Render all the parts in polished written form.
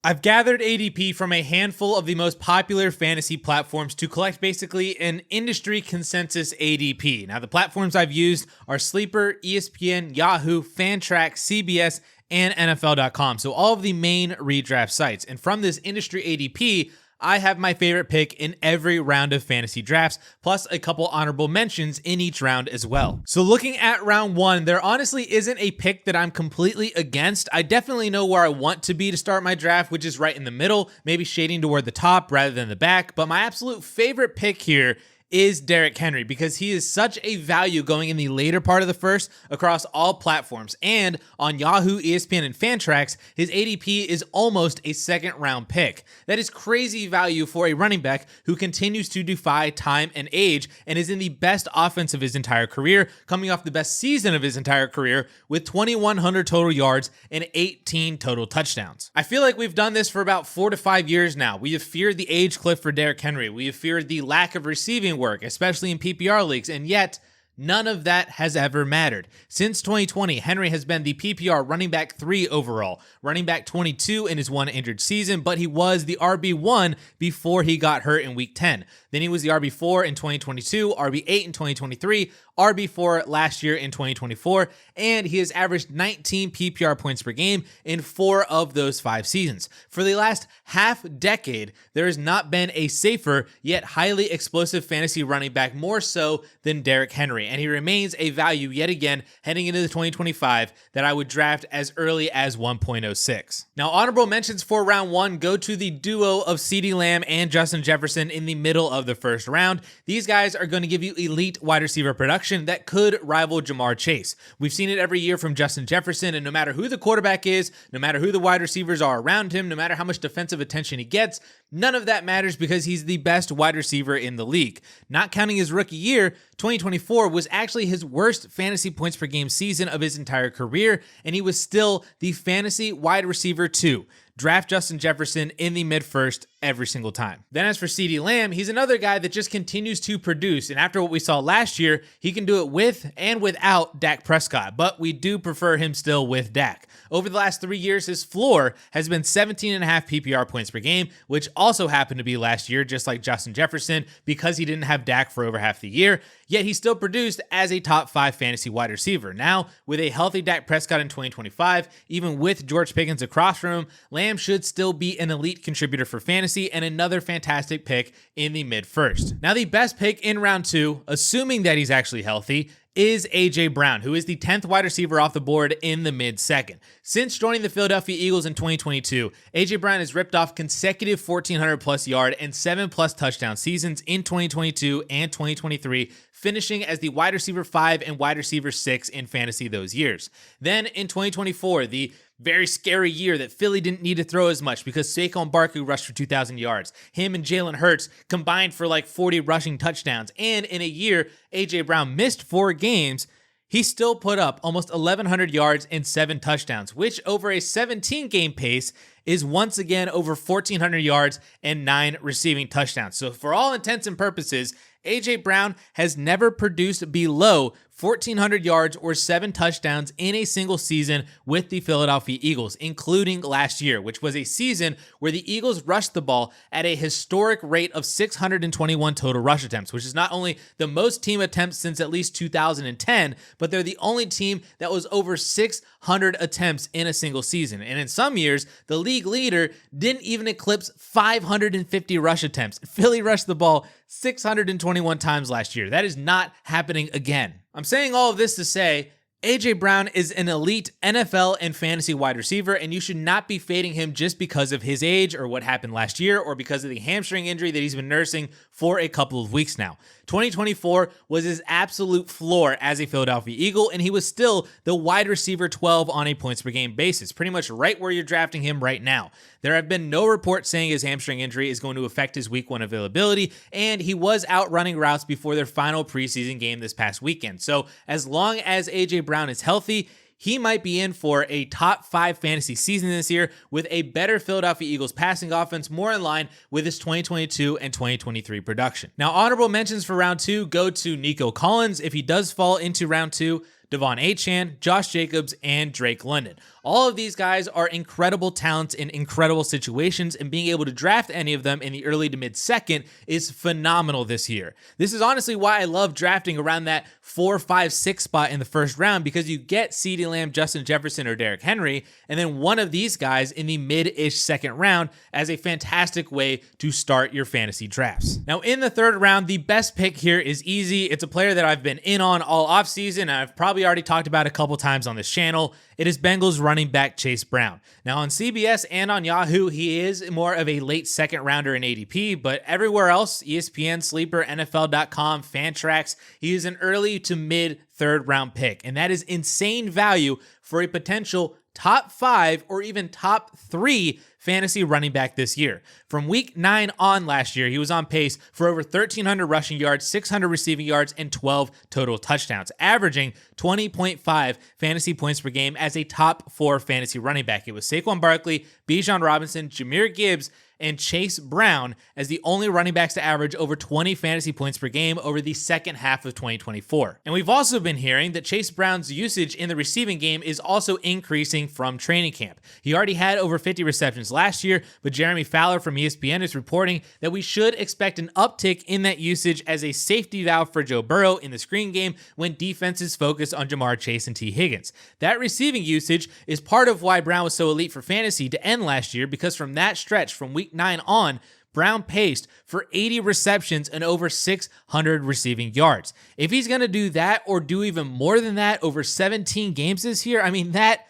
I've gathered ADP from a handful of the most popular fantasy platforms to collect basically an industry consensus ADP. Now, the platforms I've used are Sleeper, ESPN, Yahoo, Fantrack, CBS, and NFL.com. So all of the main redraft sites. And from this industry ADP, I have my favorite pick in every round of fantasy drafts, plus a couple honorable mentions in each round as well. So looking at round one, there honestly isn't a pick that I'm completely against. I definitely know where I want to be to start my draft, which is right in the middle, maybe shading toward the top rather than the back. But my absolute favorite pick here is Derrick Henry, because he is such a value going in the later part of the first across all platforms. And on Yahoo, ESPN, and Fantrax, his ADP is almost a second round pick. That is crazy value for a running back who continues to defy time and age and is in the best offense of his entire career, coming off the best season of his entire career with 2,100 total yards and 18 total touchdowns. I feel like we've done this for about 4 to 5 years now. We have feared the age cliff for Derrick Henry. We have feared the lack of receiving work, especially in PPR leagues, and yet none of that has ever mattered. Since 2020, Henry has been the PPR running back 3 overall, running back 22 in his one injured season, but he was the RB1 before he got hurt in week 10. Then he was the RB4 in 2022, RB8 in 2023, RB4 last year in 2024, and he has averaged 19 PPR points per game in 4 of those 5 seasons. For the last half decade, there has not been a safer yet highly explosive fantasy running back more so than Derrick Henry, and he remains a value yet again heading into the 2025 that I would draft as early as 1.06. Now, honorable mentions for round 1 go to the duo of CeeDee Lamb and Justin Jefferson in the middle of the first round. These guys are going to give you elite wide receiver production that could rival Jamar Chase. We've seen it every year from Justin Jefferson, and no matter who the quarterback is, no matter who the wide receivers are around him, no matter how much defensive attention he gets, none of that matters because he's the best wide receiver in the league. Not counting his rookie year, 2024 was actually his worst fantasy points per game season of his entire career, and he was still the fantasy wide receiver 2. Draft Justin Jefferson in the mid-first every single time. Then as for CeeDee Lamb, he's another guy that just continues to produce, and after what we saw last year, he can do it with and without Dak Prescott, but we do prefer him still with Dak. Over the last 3 years, his floor has been 17.5 PPR points per game, which also happened to be last year, just like Justin Jefferson, because he didn't have Dak for over half the year, yet he still produced as a top 5 fantasy wide receiver. Now, with a healthy Dak Prescott in 2025, even with George Pickens across from him, Lamb should still be an elite contributor for fantasy and another fantastic pick in the mid-first. Now, the best pick in round 2, assuming that he's actually healthy, is A.J. Brown, who is the 10th wide receiver off the board in the mid-second. Since joining the Philadelphia Eagles in 2022, A.J. Brown has ripped off consecutive 1,400-plus yard and 7-plus touchdown seasons in 2022 and 2023, finishing as the wide receiver 5 and wide receiver 6 in fantasy those years. Then in 2024, the very scary year that Philly didn't need to throw as much because Saquon Barkley rushed for 2,000 yards. Him and Jalen Hurts combined for like 40 rushing touchdowns. And in a year, A.J. Brown missed 4 games, he still put up almost 1,100 yards and 7 touchdowns, which over a 17-game pace is once again over 1,400 yards and 9 receiving touchdowns. So for all intents and purposes, A.J. Brown has never produced below 1,400 yards or 7 touchdowns in a single season with the Philadelphia Eagles, including last year, which was a season where the Eagles rushed the ball at a historic rate of 621 total rush attempts, which is not only the most team attempts since at least 2010, but they're the only team that was over 600 attempts in a single season. And in some years, the league leader didn't even eclipse 550 rush attempts. Philly rushed the ball 621 times last year. That is not happening again. I'm saying all of this to say, A.J. Brown is an elite NFL and fantasy wide receiver, and you should not be fading him just because of his age or what happened last year or because of the hamstring injury that he's been nursing for a couple of weeks now. 2024 was his absolute floor as a Philadelphia Eagle, and he was still the wide receiver 12 on a points per game basis, pretty much right where you're drafting him right now. There have been no reports saying his hamstring injury is going to affect his week 1 availability, and he was out running routes before their final preseason game this past weekend. So as long as A.J. Brown is healthy, he might be in for a top 5 fantasy season this year with a better Philadelphia Eagles passing offense more in line with his 2022 and 2023 production. Now, honorable mentions for round 2 go to Nico Collins if he does fall into round 2, Devon Achane, Josh Jacobs, and Drake London. All of these guys are incredible talents in incredible situations, and being able to draft any of them in the early to mid second is phenomenal this year. This is honestly why I love drafting around that 4, 5, 6 spot in the first round, because you get CeeDee Lamb, Justin Jefferson, or Derrick Henry, and then one of these guys in the mid-ish second round as a fantastic way to start your fantasy drafts. Now, in the third round, the best pick here is easy. It's a player that I've been in on all offseason, and I've probably already talked about a couple times on this channel. It is Bengals running back Chase Brown. Now, on CBS and on Yahoo, he is more of a late second rounder in ADP, but everywhere else, ESPN, Sleeper, NFL.com, Fantrax, he is an early to mid third round pick, and that is insane value for a potential top 5 or even top 3 fantasy running back this year. From week 9 on last year, he was on pace for over 1,300 rushing yards, 600 receiving yards, and 12 total touchdowns, averaging 20.5 fantasy points per game as a top 4 fantasy running back. It was Saquon Barkley, Bijan Robinson, Jahmyr Gibbs, and Chase Brown as the only running backs to average over 20 fantasy points per game over the second half of 2024. And we've also been hearing that Chase Brown's usage in the receiving game is also increasing from training camp. He already had over 50 receptions last year, but Jeremy Fowler from ESPN is reporting that we should expect an uptick in that usage as a safety valve for Joe Burrow in the screen game when defenses focus on Jamar Chase and T. Higgins. That receiving usage is part of why Brown was so elite for fantasy to end last year, because from that stretch, from week 9 on, Brown paced for 80 receptions and over 600 receiving yards. If he's going to do that or do even more than that over 17 games this year, I mean, that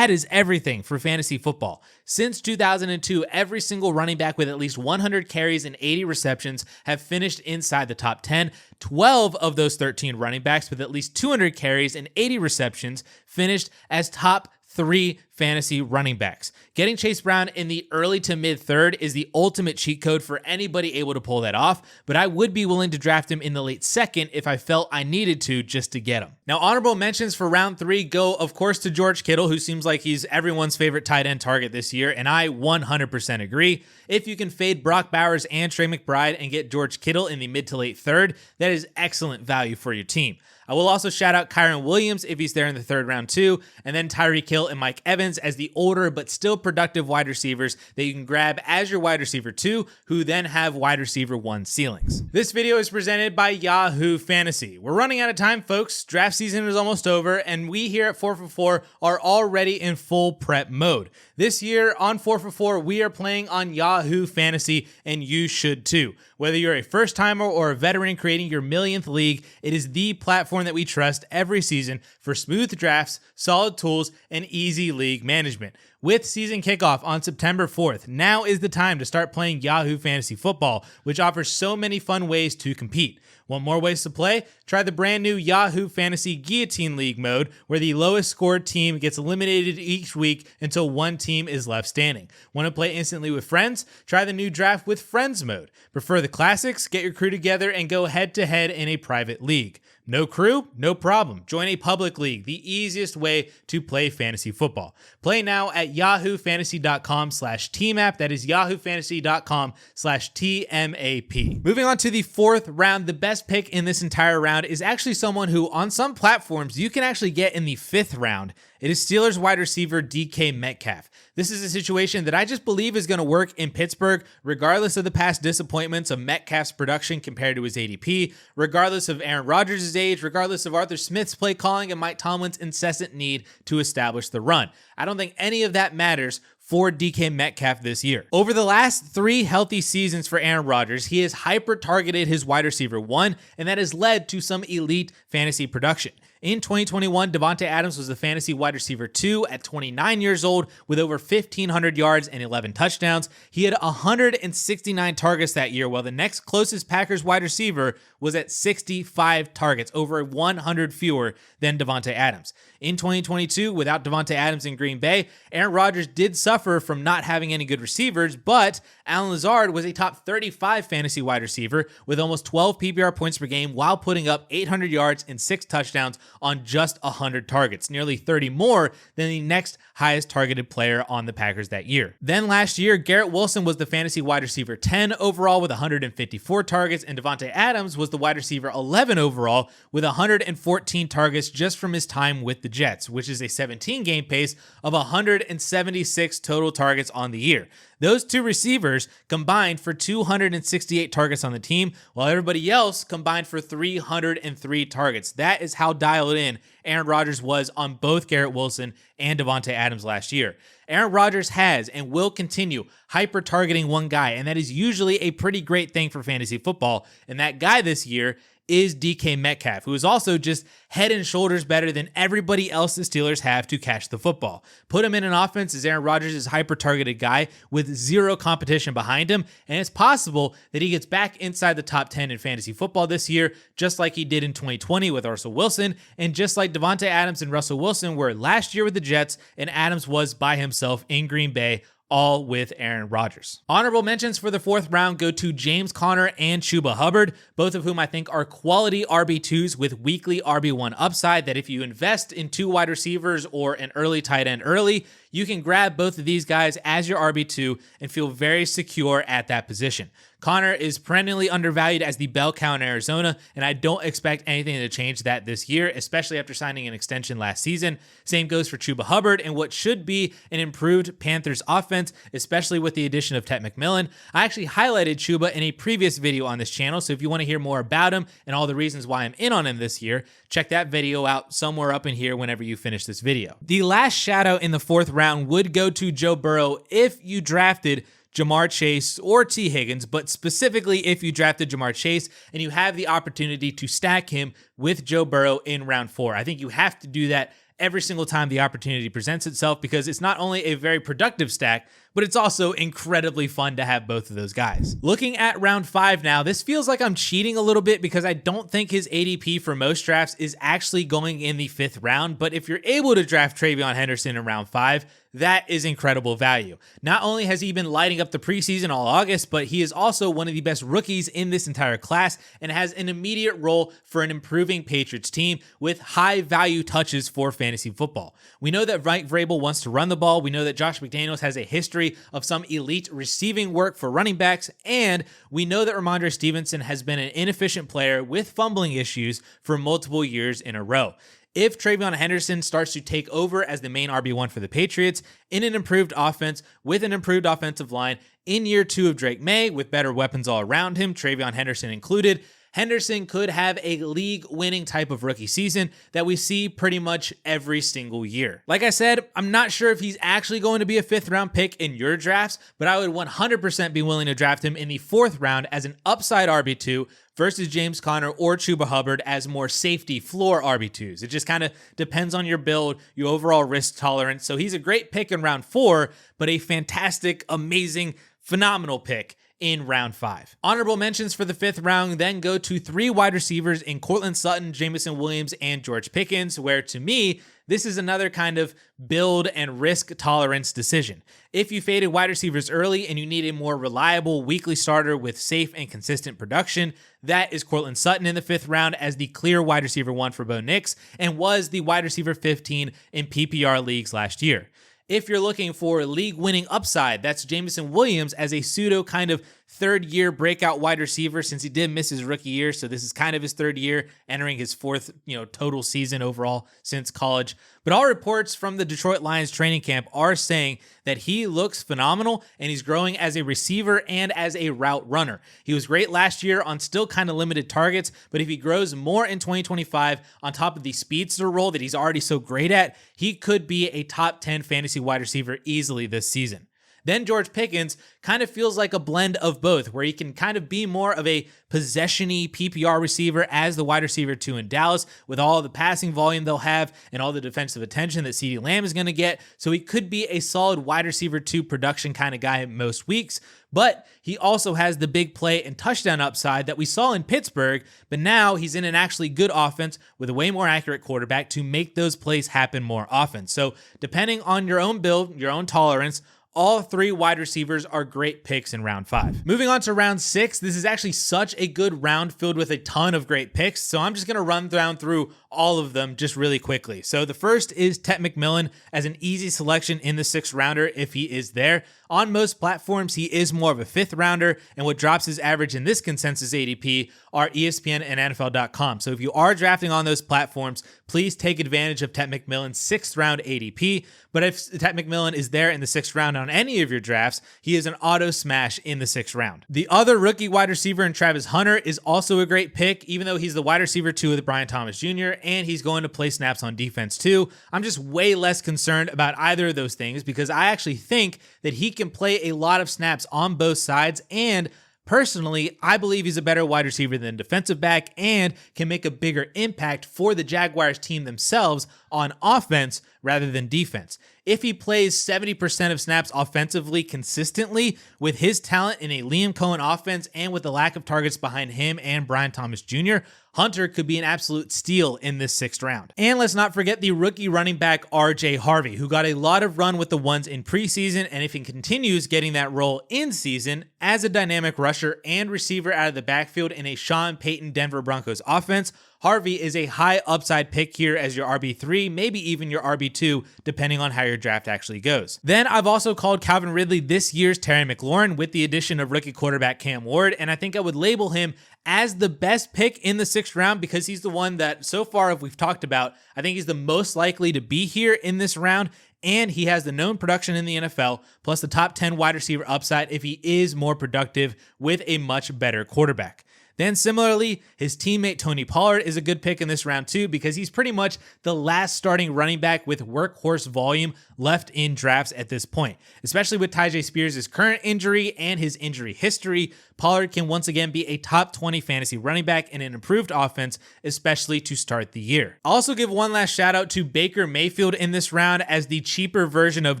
is everything for fantasy football. Since 2002, every single running back with at least 100 carries and 80 receptions have finished inside the top 10. 12 of those 13 running backs with at least 200 carries and 80 receptions finished as top 3 fantasy running backs. Getting Chase Brown in the early to mid third is the ultimate cheat code for anybody able to pull that off, but I would be willing to draft him in the late second if I felt I needed to just to get him. Now, honorable mentions for round 3 go, of course, to George Kittle, who seems like he's everyone's favorite tight end target this year, and I 100% agree. If you can fade Brock Bowers and Trey McBride and get George Kittle in the mid to late third, that is excellent value for your team. I will also shout out Kyren Williams if he's there in the third round too, and then Tyreek Hill and Mike Evans as the older but still productive wide receivers that you can grab as your wide receiver 2, who then have wide receiver 1 ceilings. This video is presented by Yahoo Fantasy. We're running out of time, folks. Draft season is almost over, and we here at 4for4 are already in full prep mode. This year on 4for4, we are playing on Yahoo Fantasy, and you should too. Whether you're a first-timer or a veteran creating your millionth league, it is the platform that we trust every season for smooth drafts, solid tools, and easy league management. With season kickoff on September 4th, now is the time to start playing Yahoo Fantasy Football, which offers so many fun ways to compete. Want more ways to play? Try the brand new Yahoo Fantasy Guillotine League mode, where the lowest scored team gets eliminated each week until one team is left standing. Want to play instantly with friends? Try the new Draft with Friends mode. Prefer the classics? Get your crew together and go head-to-head in a private league. No crew? No problem. Join a public league, the easiest way to play fantasy football. Play now at yahoofantasy.com/teamapp. That is yahoofantasy.com/TMAP. Moving on to the 4th round, the best pick in this entire round is actually someone who on some platforms you can actually get in the 5th round. It is Steelers wide receiver DK Metcalf. This is a situation that I just believe is going to work in Pittsburgh, regardless of the past disappointments of Metcalf's production compared to his ADP, regardless of Aaron Rodgers' age, regardless of Arthur Smith's play calling and Mike Tomlin's incessant need to establish the run. I don't think any of that matters for DK Metcalf this year. Over the last 3 healthy seasons for Aaron Rodgers, he has hyper-targeted his wide receiver 1, and that has led to some elite fantasy production. In 2021, Davante Adams was the fantasy wide receiver 2 at 29 years old with over 1,500 yards and 11 touchdowns. He had 169 targets that year, while the next closest Packers wide receiver was at 65 targets, over 100 fewer than Davante Adams. In 2022, without Davante Adams in Green Bay, Aaron Rodgers did suffer from not having any good receivers, but Allen Lazard was a top 35 fantasy wide receiver with almost 12 PPR points per game while putting up 800 yards and 6 touchdowns on just 100 targets, nearly 30 more than the next highest targeted player on the Packers that year. Then last year, Garrett Wilson was the fantasy wide receiver 10 overall with 154 targets, and Davante Adams was the wide receiver 11 overall with 114 targets just from his time with the Jets, which is a 17-game pace of 176 total targets on the year. Those two receivers combined for 268 targets on the team, while everybody else combined for 303 targets. That is how dialed in Aaron Rodgers was on both Garrett Wilson and Davante Adams last year. Aaron Rodgers has and will continue hyper-targeting one guy, and that is usually a pretty great thing for fantasy football. And that guy this year is DK Metcalf, who is also just head and shoulders better than everybody else the Steelers have to catch the football. Put him in an offense as Aaron Rodgers is a hyper-targeted guy with zero competition behind him, and it's possible that he gets back inside the top 10 in fantasy football this year, just like he did in 2020 with Russell Wilson, and just like Davante Adams and Russell Wilson were last year with the Jets, and Adams was by himself in Green Bay, all with Aaron Rodgers. Honorable mentions for the fourth round go to James Conner and Chuba Hubbard, both of whom I think are quality RB2s with weekly RB1 upside that if you invest in two wide receivers or an early tight end early, you can grab both of these guys as your RB2 and feel very secure at that position. Conner is perennially undervalued as the bell cow in Arizona, and I don't expect anything to change that this year, especially after signing an extension last season. Same goes for Chuba Hubbard and what should be an improved Panthers offense, especially with the addition of Ted McMillan. I actually highlighted Chuba in a previous video on this channel, so if you want to hear more about him and all the reasons why I'm in on him this year, check that video out somewhere up in here whenever you finish this video. The last shout out in the fourth round would go to Joe Burrow if you drafted Jamar Chase or T. Higgins, but specifically if you drafted Jamar Chase and you have the opportunity to stack him with Joe Burrow in round 4. I think you have to do that every single time the opportunity presents itself because it's not only a very productive stack, but it's also incredibly fun to have both of those guys. Looking at round 5 now, this feels like I'm cheating a little bit because I don't think his ADP for most drafts is actually going in the 5th round, but if you're able to draft TreVeyon Henderson in round 5, that is incredible value. Not only has he been lighting up the preseason all August, but he is also one of the best rookies in this entire class and has an immediate role for an improving Patriots team with high value touches for fantasy football. We know that Mike Vrabel wants to run the ball. We know that Josh McDaniels has a history of some elite receiving work for running backs, and we know that Ramondre Stevenson has been an inefficient player with fumbling issues for multiple years in a row. If TreVeyon Henderson starts to take over as the main RB1 for the Patriots in an improved offense with an improved offensive line in year 2 of Drake May with better weapons all around him, TreVeyon Henderson included, Henderson could have a league-winning type of rookie season that we see pretty much every single year. Like I said, I'm not sure if he's actually going to be a 5th-round pick in your drafts, but I would 100% be willing to draft him in the 4th round as an upside RB2 versus James Conner or Chuba Hubbard as more safety floor RB2s. It just kind of depends on your build, your overall risk tolerance. So he's a great pick in round 4, but a fantastic, amazing, phenomenal pick in round 5. Honorable mentions for the 5th round then go to 3 wide receivers in Courtland Sutton, Jameson Williams, and George Pickens, where to me, this is another kind of build and risk tolerance decision. If you faded wide receivers early and you need a more reliable weekly starter with safe and consistent production, that is Courtland Sutton in the 5th round as the clear wide receiver 1 for Bo Nix and was the wide receiver 15 in PPR leagues last year. If you're looking for league-winning upside, that's Jameson Williams as a pseudo kind of third-year breakout wide receiver since he did miss his rookie year, so this is kind of his 3rd year, entering his 4th, total season overall since college. But all reports from the Detroit Lions training camp are saying that he looks phenomenal and he's growing as a receiver and as a route runner. He was great last year on still kind of limited targets, but if he grows more in 2025 on top of the speedster role that he's already so great at, he could be a top 10 fantasy wide receiver easily this season. Then George Pickens kind of feels like a blend of both, where he can kind of be more of a possession-y PPR receiver as the wide receiver 2 in Dallas with all the passing volume they'll have and all the defensive attention that CeeDee Lamb is going to get. So he could be a solid wide receiver 2 production kind of guy most weeks, but he also has the big play and touchdown upside that we saw in Pittsburgh, but now he's in an actually good offense with a way more accurate quarterback to make those plays happen more often. So depending on your own build, your own tolerance, All 3 wide receivers are great picks in round 5. Moving on to round 6, this is actually such a good round filled with a ton of great picks, so I'm just going to run down through all of them just really quickly. So the first is Tet McMillan as an easy selection in the 6th rounder if he is there. On most platforms, he is more of a 5th rounder, and what drops his average in this consensus ADP are ESPN and NFL.com. So if you are drafting on those platforms, please take advantage of Tet McMillan's 6th round ADP. But if Tet McMillan is there in the 6th round on any of your drafts, he is an auto smash in the 6th round. The other rookie wide receiver in Travis Hunter is also a great pick, even though he's the wide receiver 2 with Brian Thomas Jr., and he's going to play snaps on defense too. I'm just way less concerned about either of those things because I actually think that he can play a lot of snaps on both sides, and personally, I believe he's a better wide receiver than defensive back and can make a bigger impact for the Jaguars team themselves on offense rather than defense. If he plays 70% of snaps offensively consistently with his talent in a Liam Cohen offense and with the lack of targets behind him and Brian Thomas Jr., Hunter could be an absolute steal in this 6th round. And let's not forget the rookie running back RJ Harvey, who got a lot of run with the ones in preseason, and if he continues getting that role in season as a dynamic rusher and receiver out of the backfield in a Sean Payton Denver Broncos offense, Harvey is a high upside pick here as your RB3, maybe even your RB2, depending on how your draft actually goes. Then I've also called Calvin Ridley this year's Terry McLaurin with the addition of rookie quarterback Cam Ward, and I think I would label him as the best pick in the 6th round because he's the one that so far, if we've talked about, I think he's the most likely to be here in this round, and he has the known production in the NFL, plus the top 10 wide receiver upside if he is more productive with a much better quarterback. Then similarly, his teammate Tony Pollard is a good pick in this round too because he's pretty much the last starting running back with workhorse volume left in drafts at this point. Especially with Tyjae Spears' current injury and his injury history, Pollard can once again be a top 20 fantasy running back in an improved offense, especially to start the year. I'll also give one last shout out to Baker Mayfield in this round as the cheaper version of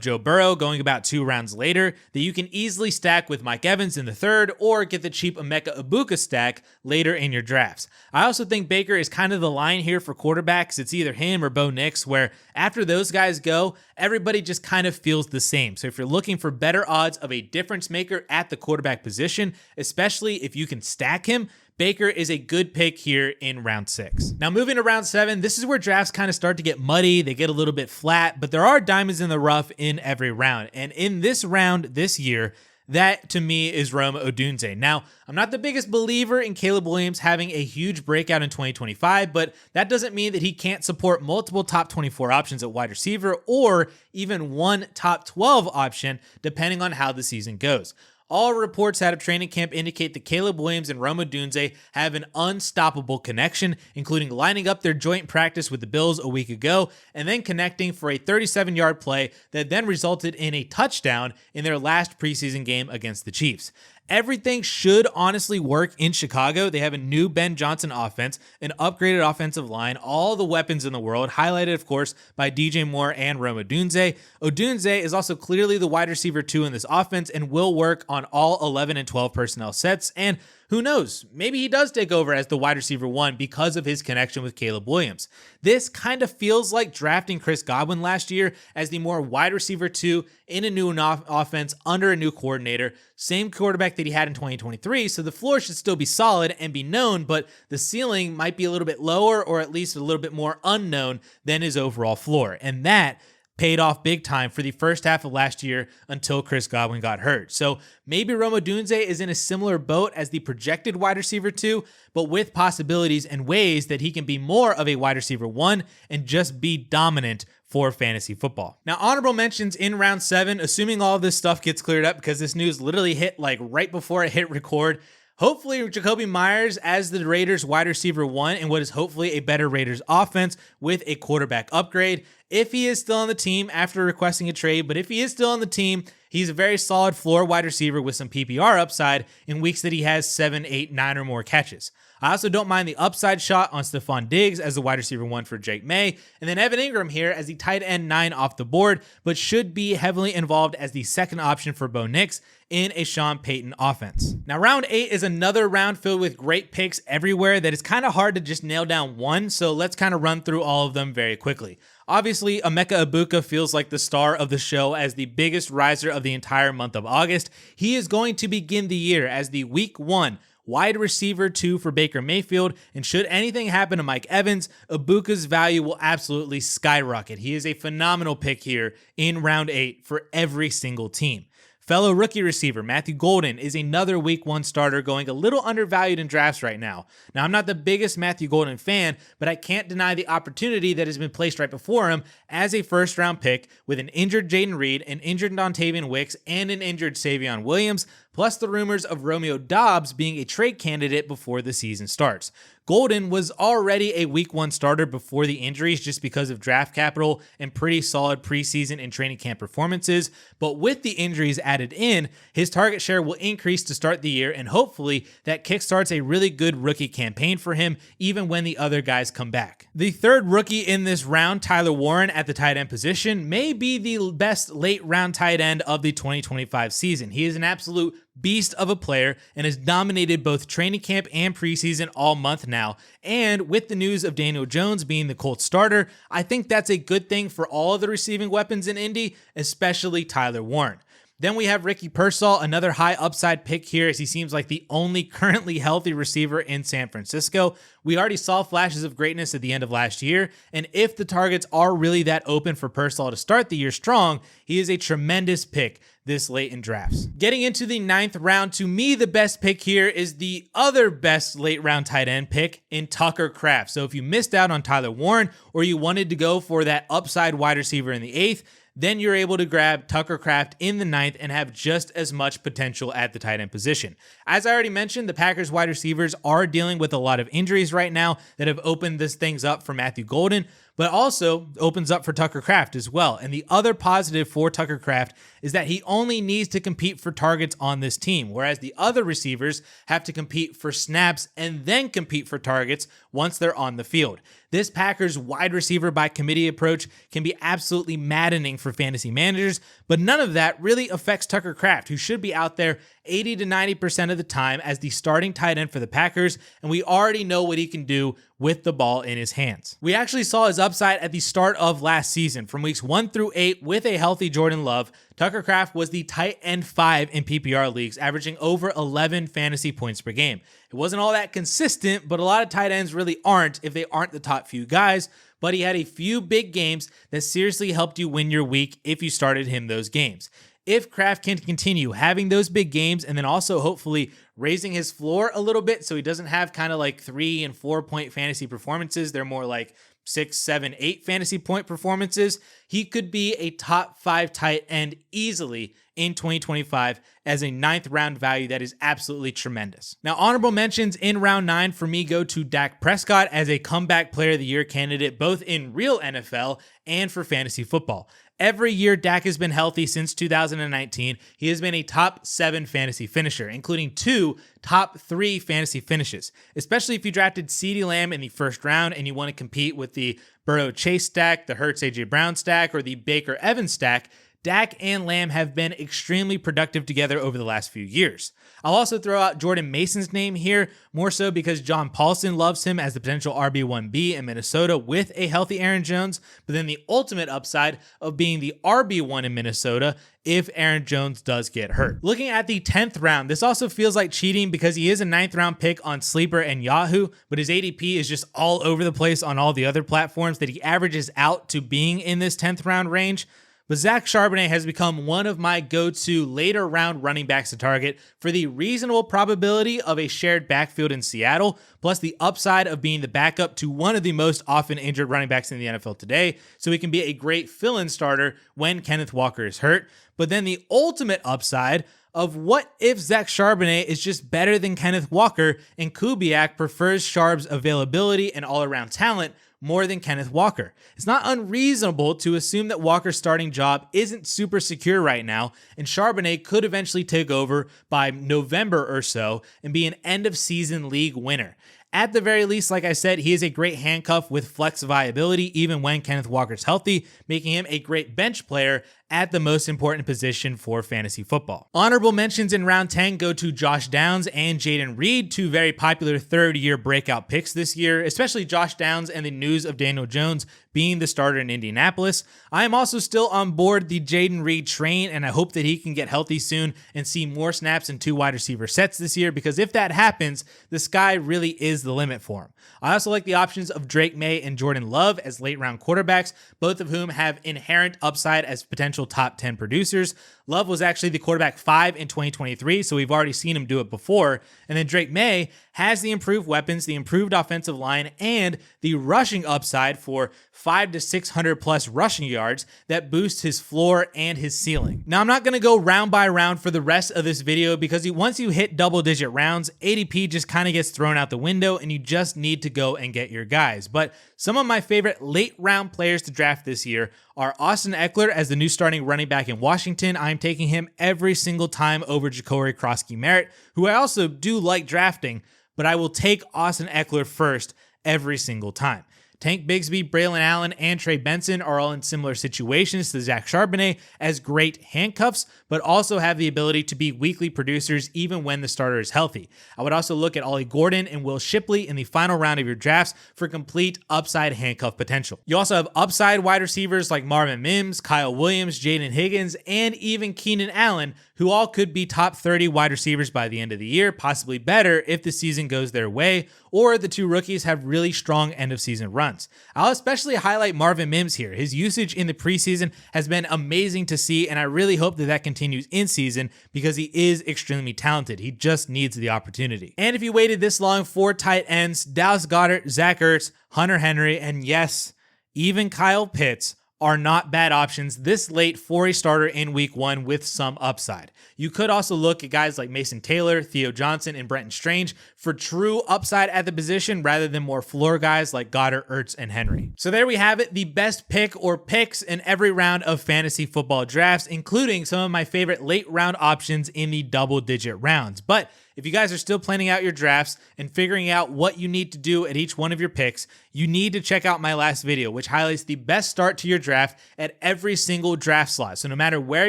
Joe Burrow going about 2 rounds later that you can easily stack with Mike Evans in the 3rd or get the cheap Emeka Ibuka stack later in your drafts. I also think Baker is kind of the line here for quarterbacks. It's either him or Bo Nix, where after those guys go, everybody just kind of feels the same. So if you're looking for better odds of a difference maker at the quarterback position, especially if you can stack him, Baker is a good pick here in round 6. Now moving to round 7, this is where drafts kind of start to get muddy. They get a little bit flat, but there are diamonds in the rough in every round. And in this round this year, that to me is Rome Odunze. Now, I'm not the biggest believer in Caleb Williams having a huge breakout in 2025, but that doesn't mean that he can't support multiple top 24 options at wide receiver or even one top 12 option, depending on how the season goes. All reports out of training camp indicate that Caleb Williams and Rome Odunze have an unstoppable connection, including lining up their joint practice with the Bills a week ago and then connecting for a 37-yard play that then resulted in a touchdown in their last preseason game against the Chiefs. Everything should honestly work in Chicago. They have a new Ben Johnson offense, an upgraded offensive line, all the weapons in the world, highlighted, of course, by DJ Moore and Rome Odunze. Odunze is also clearly the wide receiver 2 in this offense and will work on all 11 and 12 personnel sets. And who knows, maybe he does take over as the wide receiver 1 because of his connection with Caleb Williams. This kind of feels like drafting Chris Godwin last year as the more wide receiver 2 in a new offense under a new coordinator. Same quarterback that he had in 2023, so the floor should still be solid and be known, but the ceiling might be a little bit lower or at least a little bit more unknown than his overall floor. And that paid off big time for the first half of last year until Chris Godwin got hurt. So maybe Rome Odunze is in a similar boat as the projected wide receiver 2, but with possibilities and ways that he can be more of a wide receiver 1 and just be dominant for fantasy football. Now, honorable mentions in round 7, assuming all of this stuff gets cleared up because this news literally hit like right before I hit record. Hopefully, Jacoby Myers as the Raiders wide receiver 1 in what is hopefully a better Raiders offense with a quarterback upgrade. If he is still on the team after requesting a trade, but if he is still on the team, he's a very solid floor wide receiver with some PPR upside in weeks that he has 7, 8, 9 or more catches. I also don't mind the upside shot on Stephon Diggs as the wide receiver 1 for Drake May, and then Evan Ingram here as the tight end 9 off the board, but should be heavily involved as the second option for Bo Nix in a Sean Payton offense. Now, round 8 is another round filled with great picks everywhere that is kind of hard to just nail down one, so let's kind of run through all of them very quickly. Obviously, Emeka Egbuka feels like the star of the show as the biggest riser of the entire month of August. He is going to begin the year as the Week 1 wide receiver 2 for Baker Mayfield, and should anything happen to Mike Evans, Ibuka's value will absolutely skyrocket. He is a phenomenal pick here in round 8 for every single team. Fellow rookie receiver Matthew Golden is another Week 1 starter going a little undervalued in drafts right now. Now, I'm not the biggest Matthew Golden fan, but I can't deny the opportunity that has been placed right before him as a first-round pick with an injured Jaden Reed, an injured Dontavian Wicks, and an injured Savion Williams, plus the rumors of Romeo Doubs being a trade candidate before the season starts. Golden was already a Week 1 starter before the injuries just because of draft capital and pretty solid preseason and training camp performances, but with the injuries added in, his target share will increase to start the year, and hopefully that kickstarts a really good rookie campaign for him even when the other guys come back. The third rookie in this round, Tyler Warren at the tight end position, may be the best late round tight end of the 2025 season. He is an absolute beast of a player and has dominated both training camp and preseason all month now. And with the news of Daniel Jones being the Colts starter, I think that's a good thing for all of the receiving weapons in Indy, especially Tyler Warren. Then we have Ricky Pearsall, another high upside pick here as he seems like the only currently healthy receiver in San Francisco. We already saw flashes of greatness at the end of last year, and if the targets are really that open for Pearsall to start the year strong, he is a tremendous pick this late in drafts. Getting into the 9th round, to me, the best pick here is the other best late round tight end pick in Tucker Kraft. So if you missed out on Tyler Warren or you wanted to go for that upside wide receiver in the 8th, then you're able to grab Tucker Kraft in the 9th and have just as much potential at the tight end position. As I already mentioned, the Packers wide receivers are dealing with a lot of injuries right now that have opened this things up for Matthew Golden, but also opens up for Tucker Kraft as well. And the other positive for Tucker Kraft is that he only needs to compete for targets on this team, whereas the other receivers have to compete for snaps and then compete for targets once they're on the field. This Packers wide receiver by committee approach can be absolutely maddening for fantasy managers, but none of that really affects Tucker Kraft, who should be out there 80 to 90% of the time as the starting tight end for the Packers, and we already know what he can do with the ball in his hands. We actually saw his upside at the start of last season. From weeks 1 through 8 with a healthy Jordan Love, Tucker Kraft was the tight end 5 in PPR leagues, averaging over 11 fantasy points per game. It wasn't all that consistent, but a lot of tight ends really aren't if they aren't the top few guys, but he had a few big games that seriously helped you win your week if you started him those games. If Kraft can continue having those big games and then also hopefully raising his floor a little bit so he doesn't have kind of like 3 and 4 point fantasy performances, they're more like 6, 7, 8 fantasy point performances, he could be a top 5 tight end easily in 2025 as a 9th round value that is absolutely tremendous. Now, honorable mentions in round 9 for me go to Dak Prescott as a comeback player of the year candidate, both in real NFL and for fantasy football. Every year Dak has been healthy since 2019. He has been a top 7 fantasy finisher, including 2 top 3 fantasy finishes, especially if you drafted CeeDee Lamb in the first round and you want to compete with the Burrow Chase stack, the Hurts AJ Brown stack, or the Baker Evans stack. Dak and Lamb have been extremely productive together over the last few years. I'll also throw out Jordan Mason's name here, more so because John Paulson loves him as the potential RB1B in Minnesota with a healthy Aaron Jones, but then the ultimate upside of being the RB1 in Minnesota if Aaron Jones does get hurt. Looking at the 10th round, this also feels like cheating because he is a 9th round pick on Sleeper and Yahoo, but his ADP is just all over the place on all the other platforms that he averages out to being in this 10th round range. But Zach Charbonnet has become one of my go-to later round running backs to target for the reasonable probability of a shared backfield in Seattle, plus the upside of being the backup to one of the most often injured running backs in the NFL today, so he can be a great fill-in starter when Kenneth Walker is hurt. But then the ultimate upside of what if Zach Charbonnet is just better than Kenneth Walker and Kubiak prefers Charb's availability and all-around talent more than Kenneth Walker. It's not unreasonable to assume that Walker's starting job isn't super secure right now, and Charbonnet could eventually take over by November or so and be an end-of-season league winner. At the very least, like I said, he is a great handcuff with flex viability even when Kenneth Walker's healthy, making him a great bench player at the most important position for fantasy football. Honorable mentions in round 10 go to Josh Downs and Jayden Reed, two very popular third-year breakout picks this year, especially Josh Downs and the news of Daniel Jones being the starter in Indianapolis. I am also still on board the Jayden Reed train, and I hope that he can get healthy soon and see more snaps in 2 wide receiver sets this year, because if that happens, the sky really is the limit for him. I also like the options of Drake May and Jordan Love as late-round quarterbacks, both of whom have inherent upside as potential top 10 producers. Love was actually the quarterback 5 in 2023, so we've already seen him do it before. And then Drake May has the improved weapons, the improved offensive line, and the rushing upside for 500 to 600 plus rushing yards that boosts his floor and his ceiling. Now, I'm not going to go round by round for the rest of this video because once you hit double-digit rounds, ADP just kind of gets thrown out the window and you just need to go and get your guys. But some of my favorite late-round players to draft this year are Austin Eckler as the new starting running back in Washington. I'm taking him every single time over Jacory Krosky-Merritt, who I also do like drafting, but I will take Austin Eckler first every single time. Tank Bigsby, Braylon Allen, and Trey Benson are all in similar situations to Zach Charbonnet as great handcuffs, but also have the ability to be weekly producers even when the starter is healthy. I would also look at Ollie Gordon and Will Shipley in the final round of your drafts for complete upside handcuff potential. You also have upside wide receivers like Marvin Mims, Kyle Williams, Jaden Higgins, and even Keenan Allen, who all could be top 30 wide receivers by the end of the year, possibly better if the season goes their way, or the two rookies have really strong end-of-season runs. I'll especially highlight Marvin Mims here. His usage in the preseason has been amazing to see, and I really hope that that continues in season because he is extremely talented. He just needs the opportunity. And if you waited this long for tight ends, Dallas Goedert, Zach Ertz, Hunter Henry, and yes, even Kyle Pitts are not bad options this late for a starter in week 1 with some upside. You could also look at guys like Mason Taylor, Theo Johnson, and Brenton Strange for true upside at the position rather than more floor guys like Goddard, Ertz, and Henry. So there we have it, the best pick or picks in every round of fantasy football drafts, including some of my favorite late round options in the double-digit rounds. But if you guys are still planning out your drafts and figuring out what you need to do at each one of your picks, you need to check out my last video, which highlights the best start to your draft at every single draft slot. So no matter where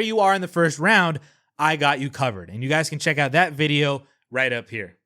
you are in the first round, I got you covered. And you guys can check out that video right up here.